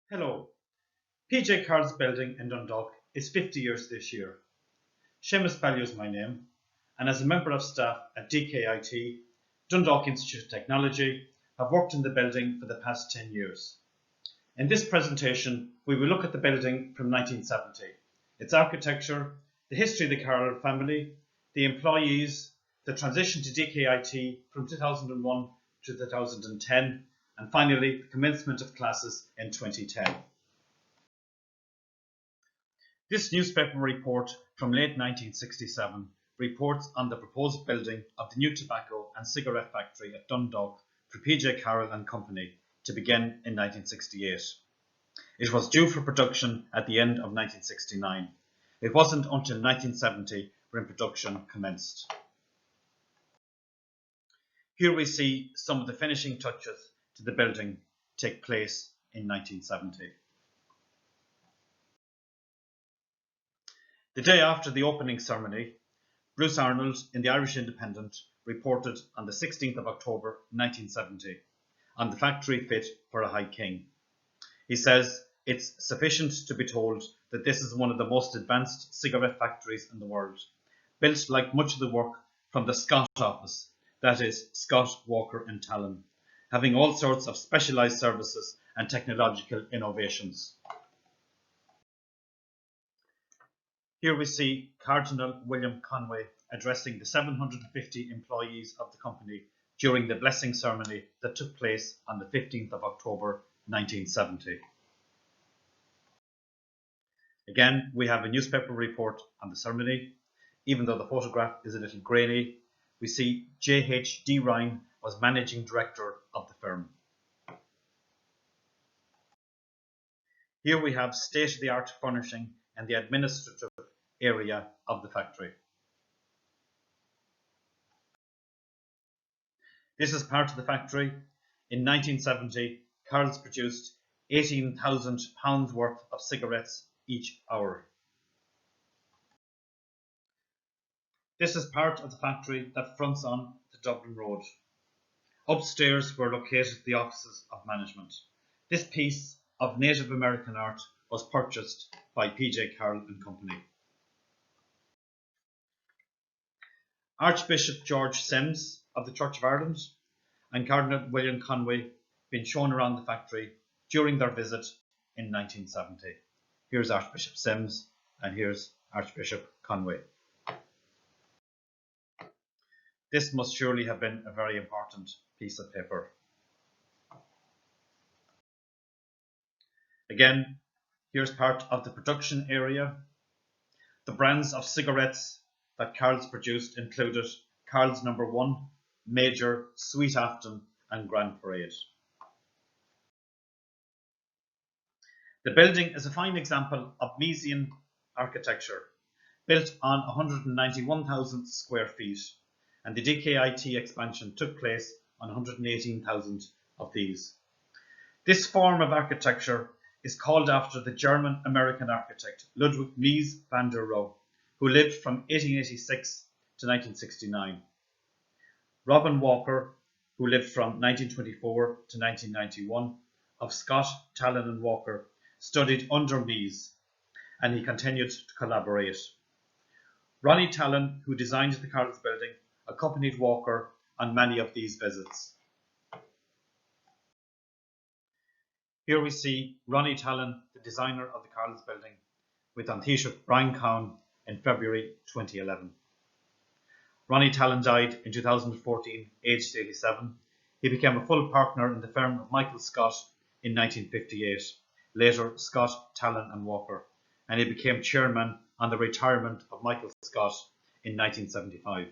Hello. PJ Carroll's building in Dundalk is 50 years this year. Seamus Palliu is my name, and as a member of staff at DkIT, Dundalk Institute of Technology, I've worked in the building for the past 10 years. In this presentation, we will look at the building from 1970, its architecture, the history of the Carroll family, the employees, the transition to DkIT from 2001 to 2010, and finally, the commencement of classes in 2010. This newspaper report from late 1967 reports on the proposed building of the new tobacco and cigarette factory at Dundalk for PJ Carroll and Company to begin in 1968. It was due for production at the end of 1969. It wasn't until 1970 when production commenced. Here we see some of the finishing touches to the building take place in 1970. The day after the opening ceremony, Bruce Arnold in the Irish Independent reported on the 16th of October 1970 on the factory fit for a High King. He says it's sufficient to be told that this is one of the most advanced cigarette factories in the world, built like much of the work from the Scott office, that is Scott, Walker and Tallon, having all sorts of specialised services and technological innovations. Here we see Cardinal William Conway addressing the 750 employees of the company during the blessing ceremony that took place on the 15th of October 1970. Again, we have a newspaper report on the ceremony. Even though the photograph is a little grainy, we see J.H.D. Ryan was managing director of the firm. Here we have state-of-the-art furnishing and the administrative area of the factory. This is part of the factory. In 1970, Carroll's produced 18,000 pounds worth of cigarettes each hour. This is part of the factory that fronts on the Dublin Road. Upstairs were located the offices of management. This piece of Native American art was purchased by PJ Carroll and Company. Archbishop George Sims of the Church of Ireland and Cardinal William Conway been shown around the factory during their visit in 1970. Here's Archbishop Sims and here's Archbishop Conway. This must surely have been a very important piece of paper. Again, here's part of the production area. The brands of cigarettes that Carroll's produced included Carroll's No. 1, Major, Sweet Afton and Grand Parade. The building is a fine example of Miesian architecture, built on 191,000 square feet, and the DkIT expansion took place on 118,000 of these. This form of architecture is called after the German-American architect Ludwig Mies van der Rohe, who lived from 1886 to 1969. Robin Walker, who lived from 1924 to 1991, of Scott, Tallon and Walker, studied under Mies, and he continued to collaborate. Ronnie Tallon, who designed the Carroll's building, accompanied Walker on many of these visits. Here we see Ronnie Tallon, the designer of the Carroll's building, with An Taoiseach Brian Cowan in February 2011. Ronnie Tallon died in 2014, aged 87. He became a full partner in the firm of Michael Scott in 1958, later Scott, Tallon and Walker, and he became chairman on the retirement of Michael Scott in 1975.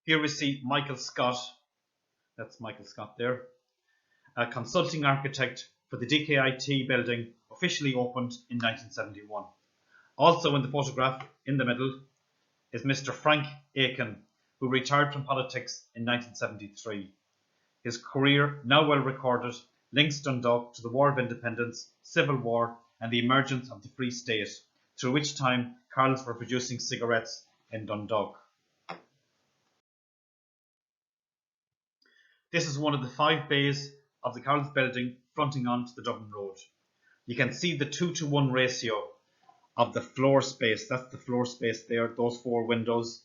Here we see Michael Scott, that's Michael Scott there, a consulting architect for the DkIT building, officially opened in 1971. Also in the photograph in the middle is Mr. Frank Aiken, who retired from politics in 1973. His career, now well recorded, links Dundalk to the War of Independence, Civil War and the emergence of the Free State, through which time Carroll's were producing cigarettes in Dundalk. This is one of the 5 bays of the Carroll's building fronting onto the Dublin Road. You can see the 2-to-1 ratio of the floor space. That's the floor space there, those 4 windows,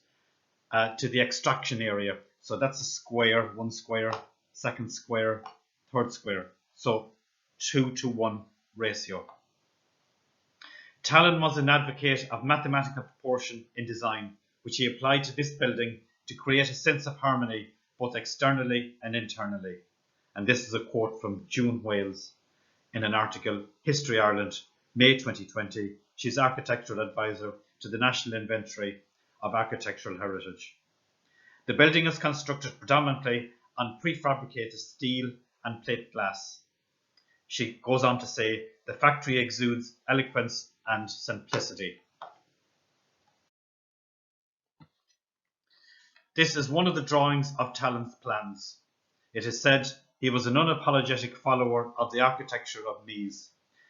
to the extraction area. So that's a square, 1 square, second square, third square. So 2-to-1 ratio. Tallon was an advocate of mathematical proportion in design, which he applied to this building to create a sense of harmony both externally and internally. And this is a quote from June Wales in an article, History Ireland, May 2020. She's architectural advisor to the National Inventory of Architectural Heritage. The building is constructed predominantly on prefabricated steel and plate glass. She goes on to say, the factory exudes eloquence and simplicity. This is one of the drawings of Tallon's plans. It is said he was an unapologetic follower of the architecture of Meath.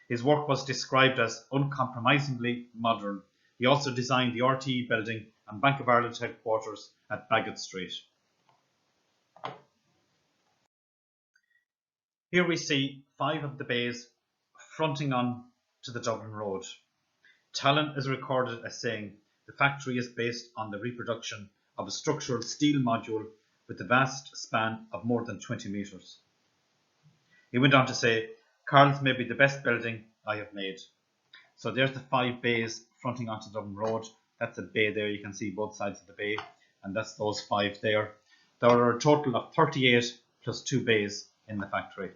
His work was described as uncompromisingly modern. He also designed the RTE building and Bank of Ireland headquarters at Baggot Street. Here we see 5 of the bays fronting on to the Dublin Road. Tallon is recorded as saying, the factory is based on the reproduction of a structural steel module with a vast span of more than 20 metres. He went on to say, Carroll's may be the best building I have made. So there's the 5 bays fronting onto Dublin Road. That's a bay there, you can see both sides of the bay, and that's those 5 there. There are a total of 38 plus 2 bays in the factory.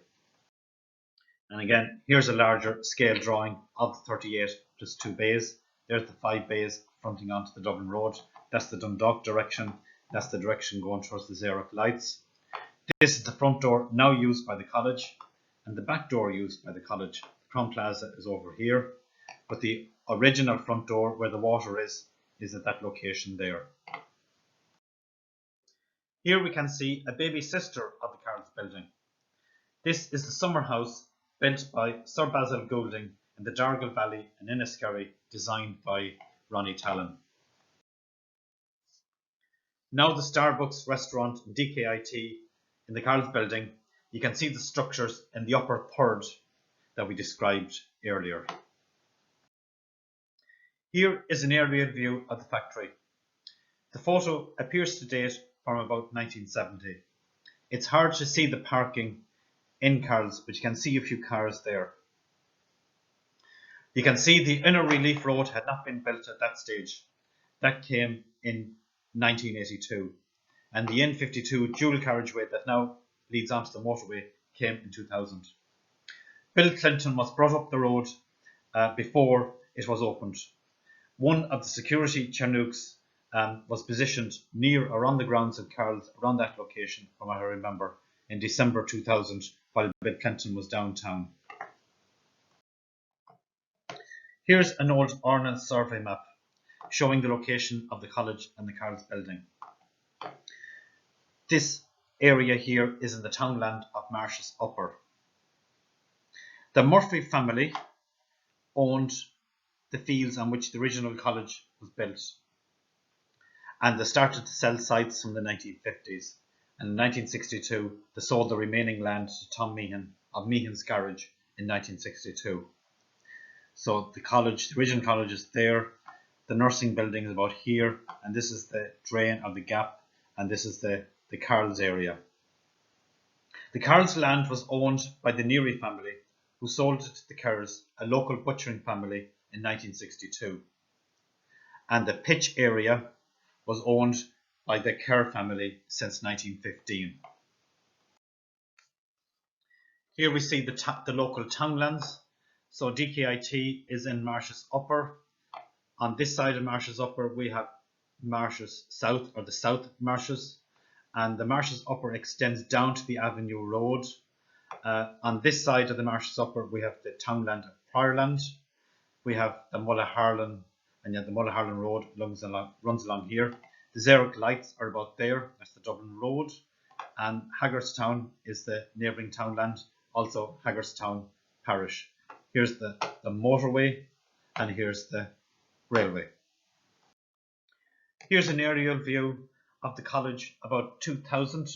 And again, here's a larger scale drawing of the 38 plus 2 bays. There's the 5 bays fronting onto the Dublin Road. That's the Dundalk direction. That's the direction going towards the Xerox lights. This is the front door now used by the college, and the back door used by the college. Crown Plaza is over here, but the original front door where the water is at that location there. Here we can see a baby sister of the Carroll's building. This is the summer house built by Sir Basil Goulding in the Dargle Valley in Enniskerry, designed by Ronnie Tallon. Now the Starbucks restaurant in DkIT in the Carroll's building, you can see the structures in the upper third that we described earlier. Here is an aerial view of the factory. The photo appears to date from about 1970. It's hard to see the parking in Carroll's, but you can see a few cars there. You can see the inner relief road had not been built at that stage. That came in 1982. And the N52 dual carriageway that now leads onto the motorway came in 2000. Bill Clinton was brought up the road before it was opened. One of the security Chinooks was positioned near or on the grounds of Carroll's, around that location, from what I remember, in December 2000, while Bill Clinton was downtown. Here's an old Ordnance Survey map showing the location of the college and the Carroll's building. This area here is in the townland of Marsh's Upper. The Murphy family owned the fields on which the original college was built, and they started to sell sites from the 1950s. And in 1962, they sold the remaining land to Tom Meehan of Meehan's Garage in 1962. So the college, the original college, is there. The nursing building is about here, and this is the drain of the gap, and this is the Carroll's area. The Carroll's land was owned by the Neary family, who sold it to the Kerrs, a local butchering family, in 1962. And the pitch area was owned by the Kerr family since 1915. Here we see the local townlands. So DkIT is in Marsh's Upper. On this side of Marsh's Upper we have Marsh's South, or the South Marshes, and the Marsh's Upper extends down to the Avenue Road. On this side of the Marsh's Upper we have the townland of Priorland. We have the Mullaharlan, and yet the Mullaharlan Road runs along here. The Xerox lights are about there, that's the Dublin Road, and Hagerstown is the neighbouring townland, also Hagerstown Parish. Here's the motorway, and here's the railway. Here's an aerial view of the college about 2000.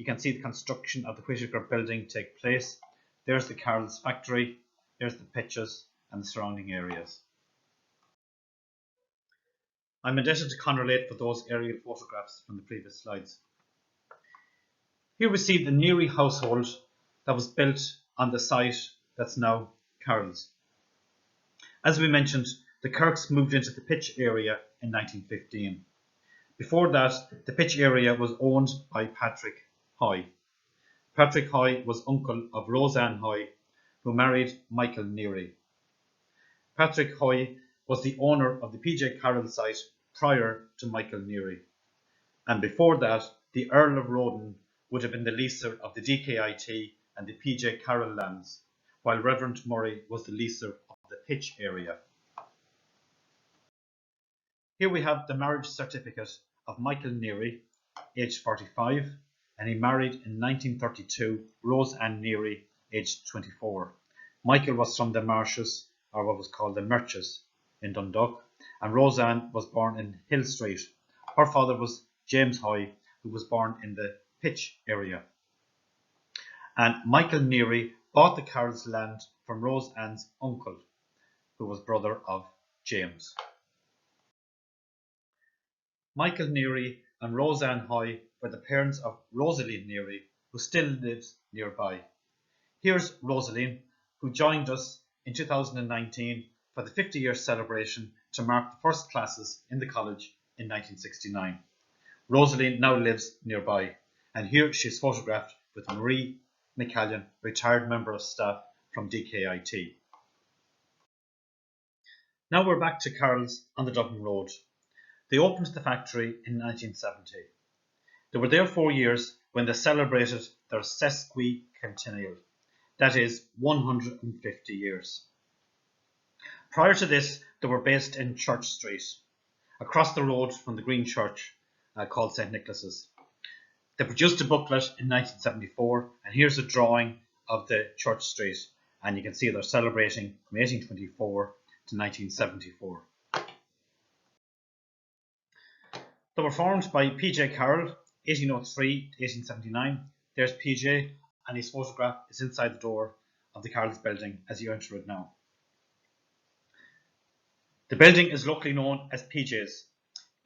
you can see the construction of the Whitaker building take place. There's the Carroll's factory, there's the pitches and the surrounding areas. I'm indebted to Conor Late for those aerial photographs from the previous slides. Here we see the Neary household that was built on the site that's now Carroll's. As we mentioned, the Kirks moved into the pitch area in 1915. Before that, the pitch area was owned by Patrick Hoy. Patrick Hoy was uncle of Roseanne Hoy, who married Michael Neary. Patrick Hoy was the owner of the PJ Carroll site prior to Michael Neary. And before that, the Earl of Roden would have been the leaser of the DkIT and the PJ Carroll lands, while Reverend Murray was the leaser of the pitch area. Here we have the marriage certificate of Michael Neary, aged 45, and he married in 1932 Rose Ann Neary, aged 24. Michael was from the Marshes, or what was called the Merches, in Dundalk, and Roseanne was born in Hill Street. Her father was James Hoy, who was born in the pitch area. And Michael Neary bought the Carroll's land from Rose Ann's uncle, who was brother of James. Michael Neary and Roseanne Hoy were the parents of Rosaline Neary, who still lives nearby. Here's Rosaline, who joined us in 2019 for the 50-year celebration to mark the first classes in the college in 1969. Rosaline now lives nearby, and here she is photographed with Marie McCallion, retired member of staff from DkIT. Now we're back to Carroll's on the Dublin Road. They opened the factory in 1970. They were there 4 years when they celebrated their sesquicentennial, that is 150 years. Prior to this, they were based in Church Street, across the road from the Green Church called St. Nicholas's. They produced a booklet in 1974, and here's a drawing of the Church Street, and you can see they're celebrating from 1824 to 1974. They were formed by PJ Carroll, 1803 to 1879. There's PJ, and his photograph is inside the door of the Carroll's building as you enter it now. The building is locally known as PJ's.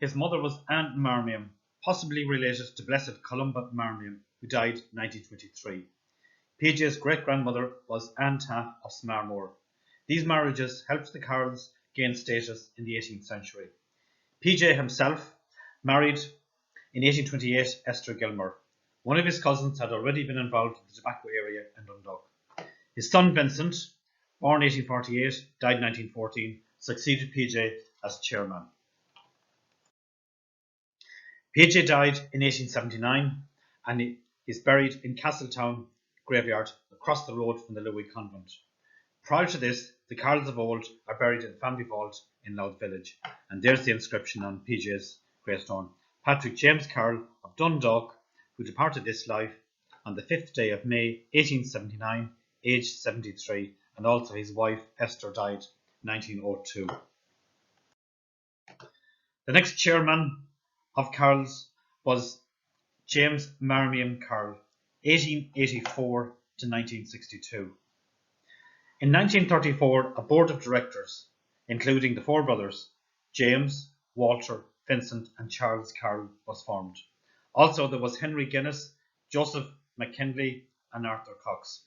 His mother was Aunt Marmion, possibly related to Blessed Columba Marmion, who died in 1923. PJ's great-grandmother was Anne Taff of Smarmore. These marriages helped the Carrolls gain status in the 18th century. PJ himself married in 1828 Esther Gilmer. One of his cousins had already been involved in the tobacco area in Dundalk. His son Vincent, born 1848, died 1914, succeeded PJ as chairman. PJ died in 1879 and he is buried in Castletown graveyard across the road from the Louis Convent. Prior to this, the Carrolls of old are buried in the family vault in Louth Village, and there's the inscription on PJ's gravestone. Patrick James Carroll of Dundalk, who departed this life on the 5th day of May 1879, aged 73, and also his wife Esther died 1902. The next chairman of Carroll's was James Marmion Carroll, 1884 to 1962. In 1934, a board of directors, including the four brothers, James, Walter, Vincent and Charles Carroll, was formed. Also there was Henry Guinness, Joseph McKinley and Arthur Cox.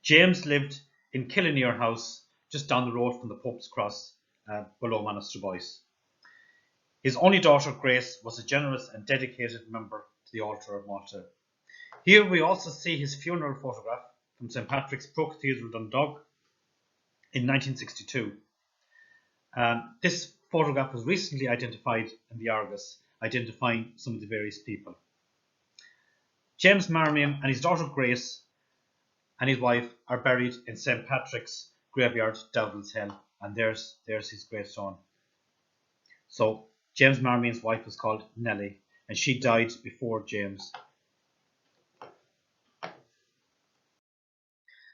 James lived in Killinear House, just down the road from the Pope's Cross, below Monaster Boyce. His only daughter, Grace, was a generous and dedicated member to the altar of Malta. Here we also see his funeral photograph from St. Patrick's Pro-Cathedral, Dundalk, in 1962. This photograph was recently identified in the Argus, identifying some of the various people. James Marmion and his daughter Grace and his wife are buried in St. Patrick's graveyard, Dowdall's Hill, and there's his gravestone. So James Marmion's wife was called Nellie, and she died before James.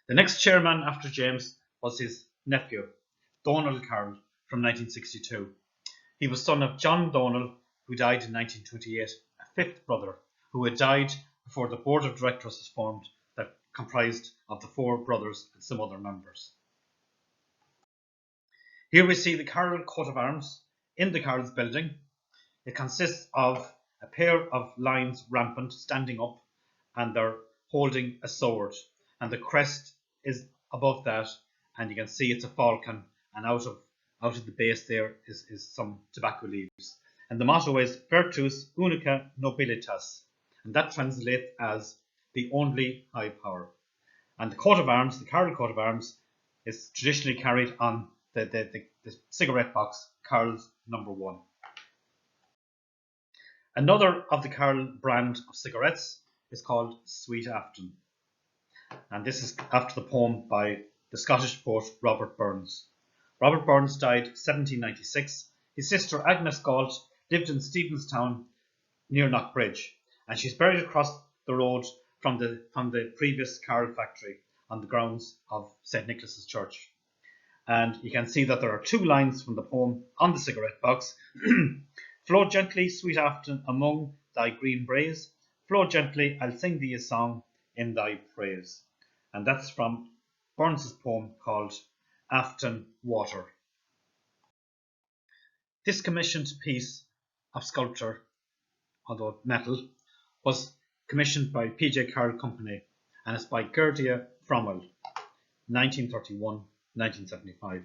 The next chairman after James was his nephew, Donald Carroll, from 1962. He was son of John Donald, who died in 1928, a fifth brother, who had died before the board of directors was formed that comprised of the 4 brothers and some other members. Here we see the Carroll coat of arms in the Carroll's building. It consists of a pair of lions rampant standing up, and they're holding a sword, and the crest is above that, and you can see it's a falcon, and out of the base there is some tobacco leaves. And the motto is Virtus Unica Nobilitas, and that translates as the only high power. And the coat of arms, the Carroll coat of arms, is traditionally carried on the cigarette box, Carroll's number 1. Another of the Carroll brand of cigarettes is called Sweet Afton, and this is after the poem by the Scottish poet Robert Burns. Robert Burns died 1796. His sister Agnes Galt lived in Stephenstown near Knockbridge, and she's buried across the road from the previous Carroll factory on the grounds of St. Nicholas's Church. And you can see that there are 2 lines from the poem on the cigarette box. Flow gently, sweet Afton, among thy green braes. Flow gently, I'll sing thee a song in thy praise. And that's from Burns's poem called Afton Water. This commissioned piece of sculpture, although metal, was commissioned by P.J. Carroll Company, and it's by Gerda Frommel, 1931-1975.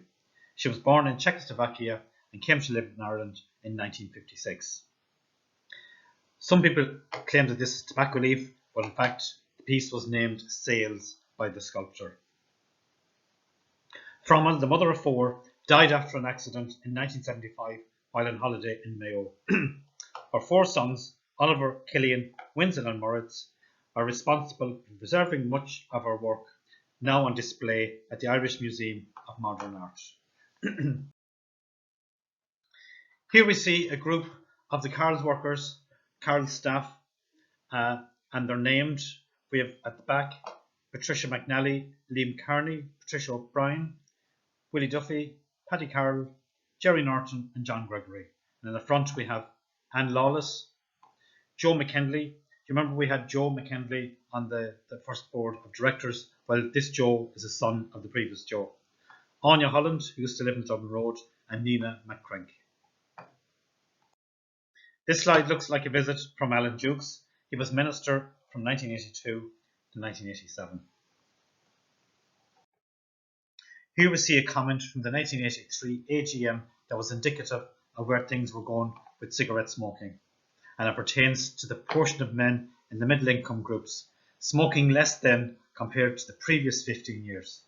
She was born in Czechoslovakia and came to live in Ireland in 1956. Some people claim that this is tobacco leaf, but in fact the piece was named Sales by the sculptor. Frommel, the mother of 4, died after an accident in 1975 while on holiday in Mayo. Her 4 sons, Oliver, Killian, Winston and Moritz, are responsible for preserving much of her work, now on display at the Irish Museum of Modern Art. Here we see a group of the Carroll's workers, Carroll's staff, and they're named. We have at the back Patricia McNally, Liam Carney, Patricia O'Brien, Willie Duffy, Paddy Carroll, Jerry Norton and John Gregory. And in the front we have Anne Lawless, Joe McKinley. Do you remember we had Joe McKinley on the first board of directors? Well, this Joe is a son of the previous Joe. Anya Holland, who used to live in Dublin Road, and Nina McCrink. This slide looks like a visit from Alan Dukes. He was minister from 1982 to 1987. Here we see a comment from the 1983 AGM that was indicative of where things were going with cigarette smoking, and it pertains to the proportion of men in the middle income groups smoking less than compared to the previous 15 years.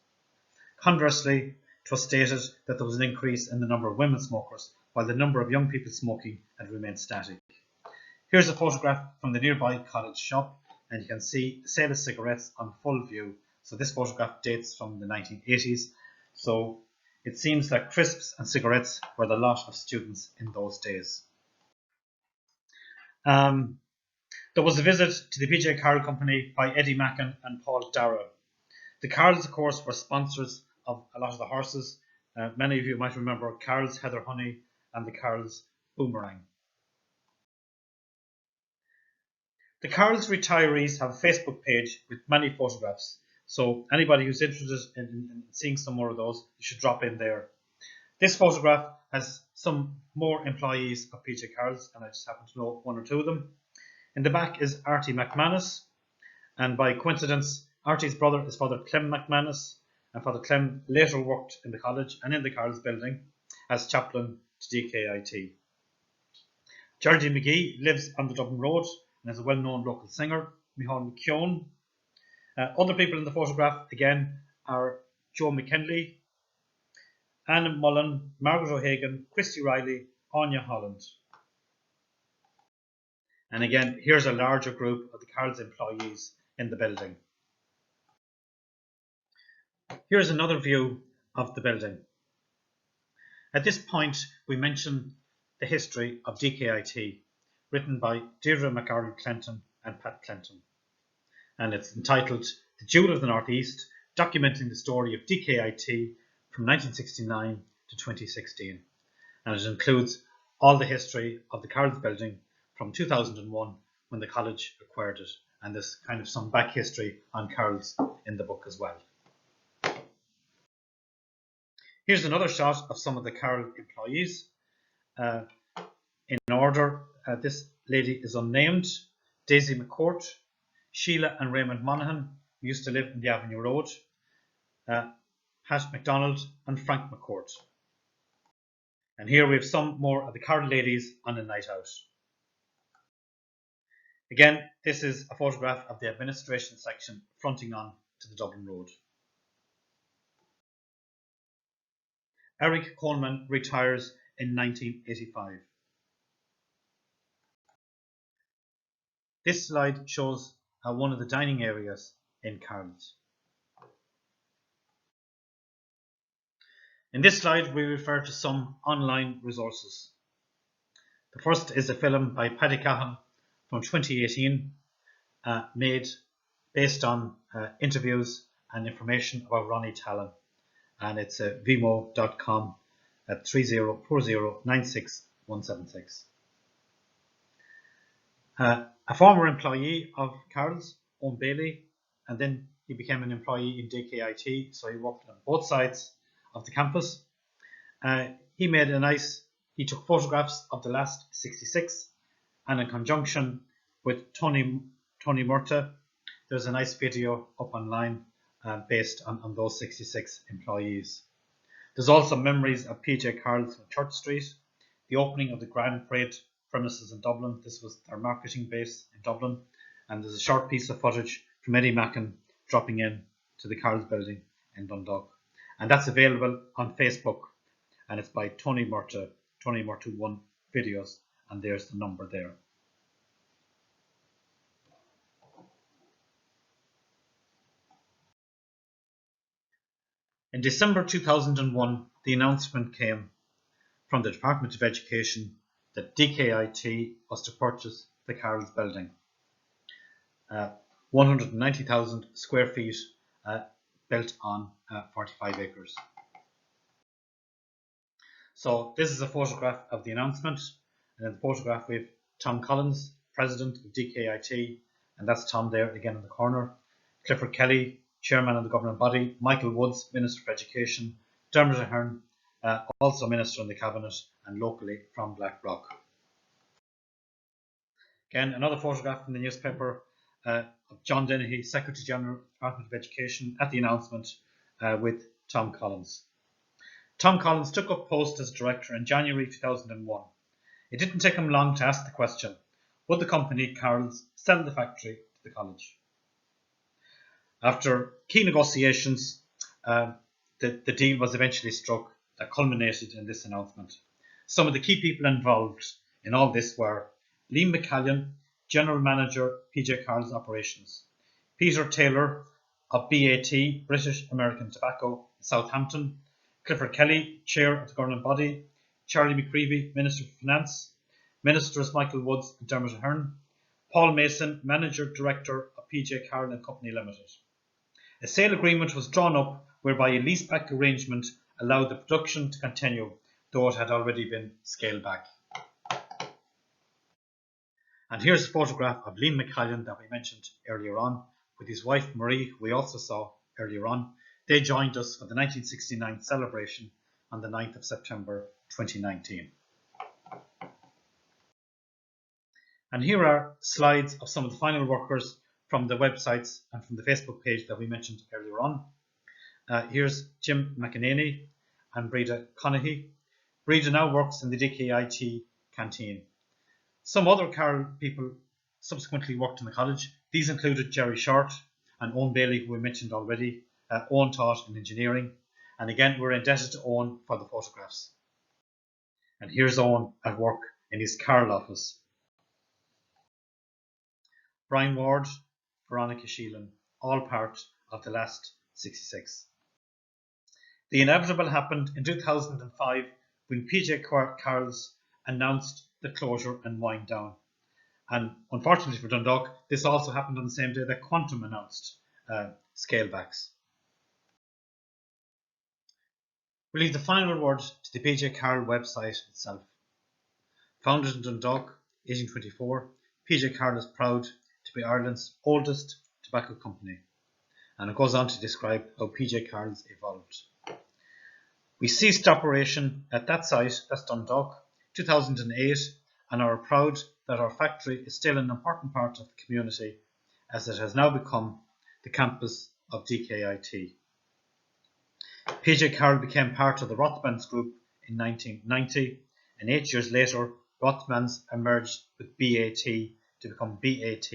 Conversely, it was stated that there was an increase in the number of women smokers, while the number of young people smoking had remained static. Here's a photograph from the nearby college shop, and you can see the sale of cigarettes on full view. So this photograph dates from the 1980s. So it seems that crisps and cigarettes were the lot of students in those days. There was a visit to the P.J. Carroll Company by Eddie Mackin and Paul Darrow. The Carrolls, of course, were sponsors of a lot of the horses. Many of you might remember Carroll's Heather Honey and the Carroll's Boomerang. The Carroll's retirees have a Facebook page with many photographs. So anybody who's interested in seeing some more of those, you should drop in there. This photograph has some more employees of P.J. Carroll's, and I just happen to know 1 or 2 of them. In the back is Artie McManus, and by coincidence, Artie's brother is Father Clem McManus, and Father Clem later worked in the college and in the Carroll's building as chaplain to DkIT. Geraldine McGee lives on the Dublin Road and is a well-known local singer. Micheál McKeown. Other people in the photograph, again, are Joe McKinley, Anna Mullen, Margaret O'Hagan, Christy Riley, Anya Holland. And again, here's a larger group of the Carroll's employees in the building. Here's another view of the building. At this point, we mention the history of DkIT, written by Deirdre McArdle Clinton and Pat Clinton. And it's entitled The Jewel of the Northeast, documenting the story of DkIT from 1969 to 2016. And it includes all the history of the Carroll's building from 2001 when the college acquired it and there's kind of some back history on Carroll's in the book as well. Here's another shot of some of the Carroll employees. In order, this lady is unnamed, Daisy McCourt, Sheila and Raymond Monaghan, who used to live in the Avenue Road, Pat MacDonald and Frank McCourt. And here we have some more of the Carroll ladies on a night out. Again, this is a photograph of the administration section fronting on to the Dublin Road. Eric Coleman retires in 1985. This slide shows one of the dining areas in Carroll's. In this slide, we refer to some online resources. The first is a film by Paddy Cahan from 2018, made based on interviews and information about Ronnie Tallon, and it's at vimo.com at 304096 a former employee of Carroll's, Owen Bailey, and then he became an employee in DkIT, so he worked on both sides of the campus. He took photographs of the last 66, and in conjunction with Tony Murta, there's a nice video up online based on those 66 employees. There's also memories of PJ Carroll's from Church Street, the opening of the Grand Parade premises in Dublin. This was their marketing base in Dublin, and there's a short piece of footage from Eddie Mackin dropping in to the Carroll's building in Dundalk, and that's available on Facebook, and it's by Tony Murta 1 videos, and there's the number there. In December 2001, the announcement came from the Department of Education that DkIT was to purchase the Carroll's building, 190,000 square feet, built on 45 acres. So this is a photograph of the announcement, and in the photograph we have Tom Collins, president of DkIT, and that's Tom there again in the corner, Clifford Kelly, chairman of the governing body, Michael Woods, Minister for Education, Dermot Ahern, also Minister in the Cabinet and locally from Blackrock. Again, another photograph from the newspaper of John Dennehy, Secretary General, Department of Education, at the announcement with Tom Collins. Tom Collins took up post as director in January 2001. It didn't take him long to ask the question, would the company Carroll's sell the factory to the college? After key negotiations, the deal was eventually struck that culminated in this announcement. Some of the key people involved in all this were Liam McCallion, General Manager, PJ Carroll's Operations, Peter Taylor of BAT, British American Tobacco, Southampton, Clifford Kelly, Chair of the governing body, Charlie McCreevy, Minister for Finance, Ministers Michael Woods and Dermot Ahern, Paul Mason, Manager Director of PJ Carroll and Company Limited. A sale agreement was drawn up whereby a leaseback arrangement allowed the production to continue, though it had already been scaled back. And here's a photograph of Liam McCallion that we mentioned earlier on, with his wife Marie, who we also saw earlier on. They joined us for the 1969 celebration on the 9th of September 2019. And here are slides of some of the final workers from the websites and from the Facebook page that we mentioned earlier on. Here's Jim McEnany and Breda Conaghy. Breda now works in the DkIT canteen. Some other Carroll people subsequently worked in the college. These included Jerry Short and Owen Bailey, who we mentioned already. Owen taught in engineering, and again we're indebted to Owen for the photographs. And here's Owen at work in his Carroll office. Brian Ward, Veronica Sheelan, all part of the last 66. The inevitable happened in 2005 when PJ Carroll's announced the closure and wind down. And unfortunately for Dundalk, this also happened on the same day that Quantum announced scale backs. We leave the final word to the PJ Carroll website itself. Founded in Dundalk, 1824, PJ Carroll is proud to to be Ireland's oldest tobacco company. And it goes on to describe how PJ Carroll's evolved. We ceased operation at that site, that's Dundalk, 2008, and are proud that our factory is still an important part of the community, as it has now become the campus of DkIT. PJ Carroll became part of the Rothmans Group in 1990, and 8 years later, Rothmans emerged with BAT to become BAT.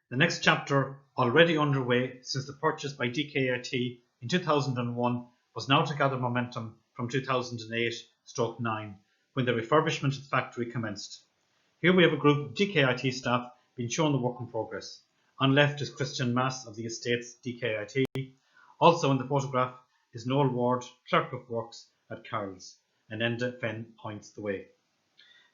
The next chapter, already underway since the purchase by DkIT in 2001, was now to gather momentum from 2008-9, when the refurbishment of the factory commenced. Here we have a group of DkIT staff being shown the work in progress. On left is Christian Mass of the estate's DkIT. Also in the photograph is Noel Ward, Clerk of Works at Carroll's, and Enda Fenn points the way.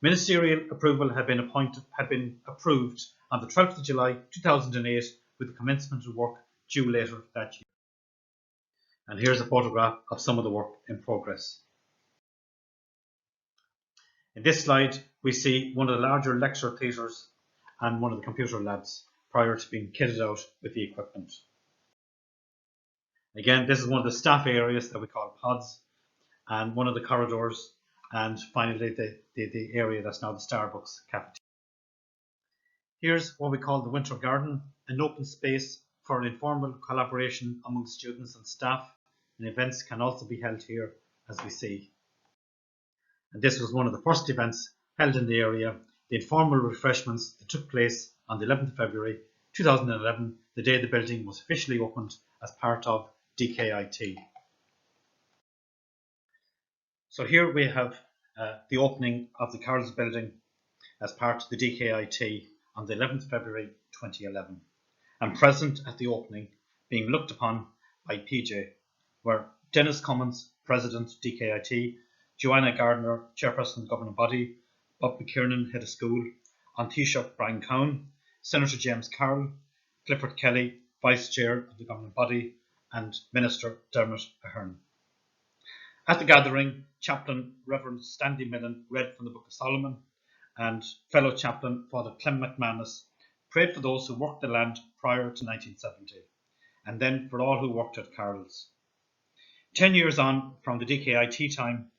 Ministerial approval had been approved on the 12th of July 2008, with the commencement of work due later that year. And here's a photograph of some of the work in progress. In this slide, we see one of the larger lecture theatres and one of the computer labs prior to being kitted out with the equipment. Again, this is one of the staff areas that we call pods, and one of the corridors, and finally the area that's now the Starbucks cafeteria. Here's what we call the Winter Garden, an open space for an informal collaboration among students and staff, and events can also be held here, as we see. And this was one of the first events held in the area, the informal refreshments that took place on the 11th of February 2011, the day the building was officially opened as part of DkIT. So here we have the opening of the Carroll's building as part of the DkIT on the 11th of February 2011. And present at the opening, being looked upon by PJ, were Dennis Cummins, President DkIT, Joanna Gardner, Chairperson of the Governing Body, Bob McKiernan, Head of School, An Taoiseach Brian Cowan, Senator James Carroll, Clifford Kelly, Vice Chair of the Governing Body, and Minister Dermot Ahern. At the gathering, Chaplain Reverend Stanley Millen read from the Book of Solomon, and fellow Chaplain Father Clem McManus prayed for those who worked the land prior to 1970, and then for all who worked at Carroll's. 10 years on from the DkIT time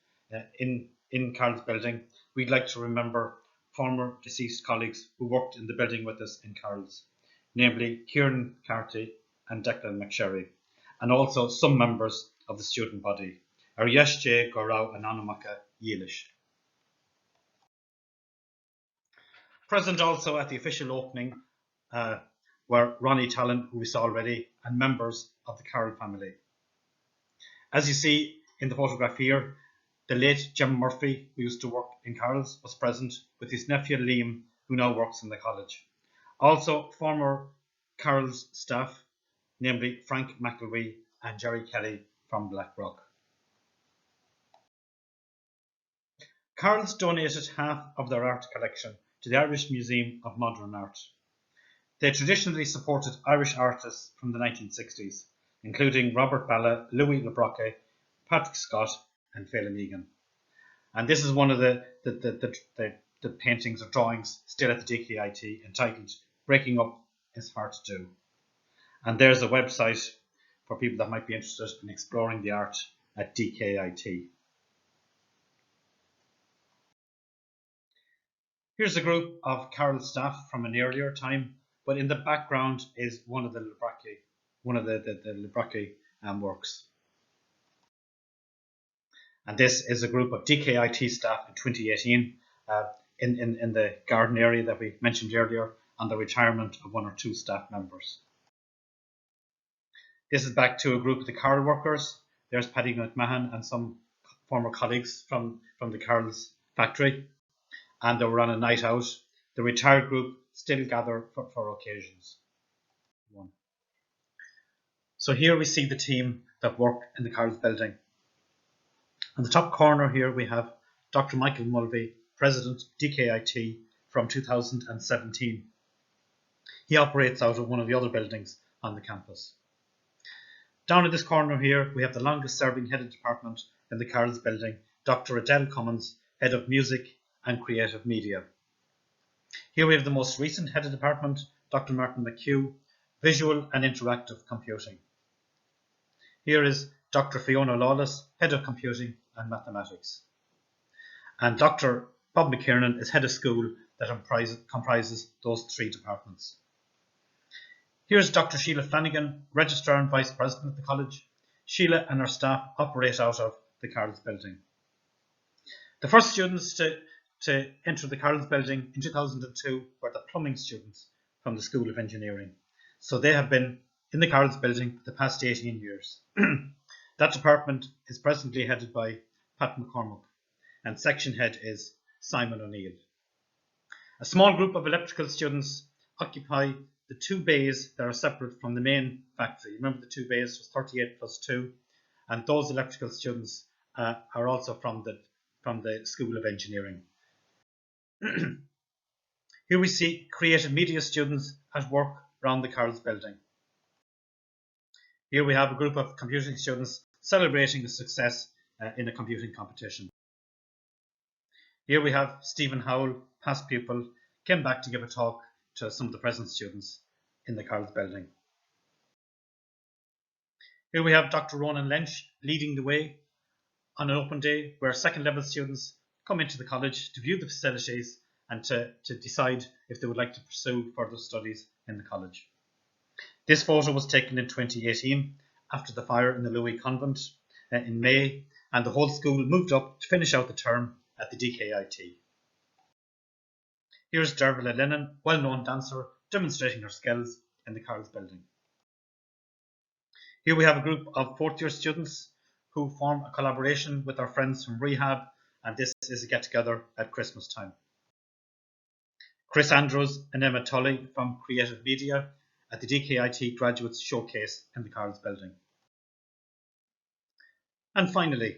in Carroll's building, we'd like to remember former deceased colleagues who worked in the building with us in Carroll's, namely Kieran Carty and Declan McSherry, and also some members of the student body, Aryesh J. Gorau and Anamaka Yilish. Present also at the official opening were Ronnie Tallon, who we saw already, and members of the Carroll family. As you see in the photograph here, the late Jim Murphy, who used to work in Carroll's, was present with his nephew Liam, who now works in the college. Also, former Carroll's staff, namely Frank McElwee and Jerry Kelly from Blackrock. Carroll's donated half of their art collection to the Irish Museum of Modern Art. They traditionally supported Irish artists from the 1960s, including Robert Balla, Louis LeBrocque, Patrick Scott, and Phelan Egan. And this is one of the paintings or drawings still at the DkIT, entitled Breaking Up is Hard to Do. And there's a website for people that might be interested in exploring the art at DkIT. Here's a group of Carroll staff from an earlier time, but in the background is one of the LeBrocque works. And this is a group of DkIT staff in 2018 in the garden area that we mentioned earlier, and the retirement of 1 or 2 staff members. This is back to a group of the Carroll workers. There's Paddy McMahon and some former colleagues from the Carroll's factory, and they were on a night out. The retired group still gather for occasions. So here we see the team that work in the Carroll's building. On the top corner here we have Dr. Michael Mulvey, President DkIT from 2017. He operates out of one of the other buildings on the campus. Down in this corner here we have the longest serving head of department in the Carroll's building, Dr. Adele Cummins, Head of Music and creative media. Here we have the most recent head of department, Dr. Martin McHugh, visual and interactive computing. Here is Dr. Fiona Lawless, head of computing and mathematics. And Dr. Bob McKiernan is head of school that comprises those three departments. Here's Dr. Sheila Flanagan, registrar and vice president of the college. Sheila and her staff operate out of the Carroll's building. The first students to enter the Carroll's building in 2002 were the plumbing students from the School of Engineering. So they have been in the Carroll's building for the past 18 years. That department is presently headed by Pat McCormack, and section head is Simon O'Neill. A small group of electrical students occupy the two bays that are separate from the main factory. Remember, the two bays was 38 plus 2, and those electrical students are also from the School of Engineering. Here we see creative media students at work around the Carroll's building. Here we have a group of computing students celebrating a success in a computing competition. Here we have Stephen Howell, past pupil, came back to give a talk to some of the present students in the Carroll's building. Here we have Dr. Ronan Lynch leading the way on an open day where second level students come into the college to view the facilities and to decide if they would like to pursue further studies in the college. This photo was taken in 2018 after the fire in the Louis Convent in May, and the whole school moved up to finish out the term at the DkIT. Here's Dervla Lennon, well-known dancer, demonstrating her skills in the Carroll's building. Here we have a group of fourth year students who form a collaboration with our friends from rehab, and this is a get-together at Christmas time. Chris Andrews and Emma Tully from Creative Media at the DkIT Graduates Showcase in the Carroll's building. And finally,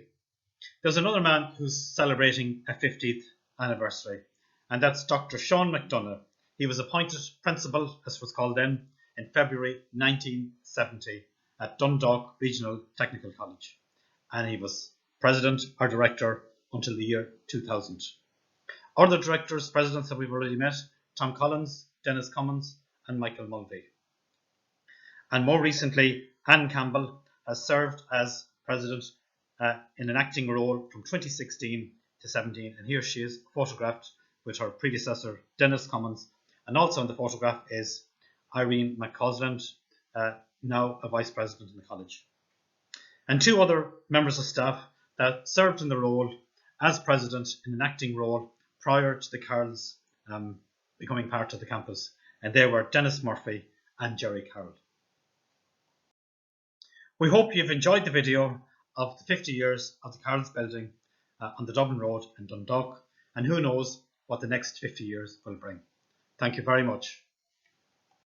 there's another man who's celebrating a 50th anniversary, and that's Dr. Sean McDonough. He was appointed principal, as it was called then, in February 1970 at Dundalk Regional Technical College, and he was president or director until the year 2000. Other directors, presidents that we've already met, Tom Collins, Dennis Cummins and Michael Mulvey. And more recently, Anne Campbell has served as president in an acting role from 2016 to 17, and here she is photographed with her predecessor Dennis Cummins, and also in the photograph is Irene McCausland, now a vice president in the college. And two other members of staff that served in the role as president in an acting role prior to the Carroll's becoming part of the campus, and they were Dennis Murphy and Jerry Carroll. We hope you've enjoyed the video of the 50 years of the Carroll's building on the Dublin Road in Dundalk, and who knows what the next 50 years will bring. Thank you very much.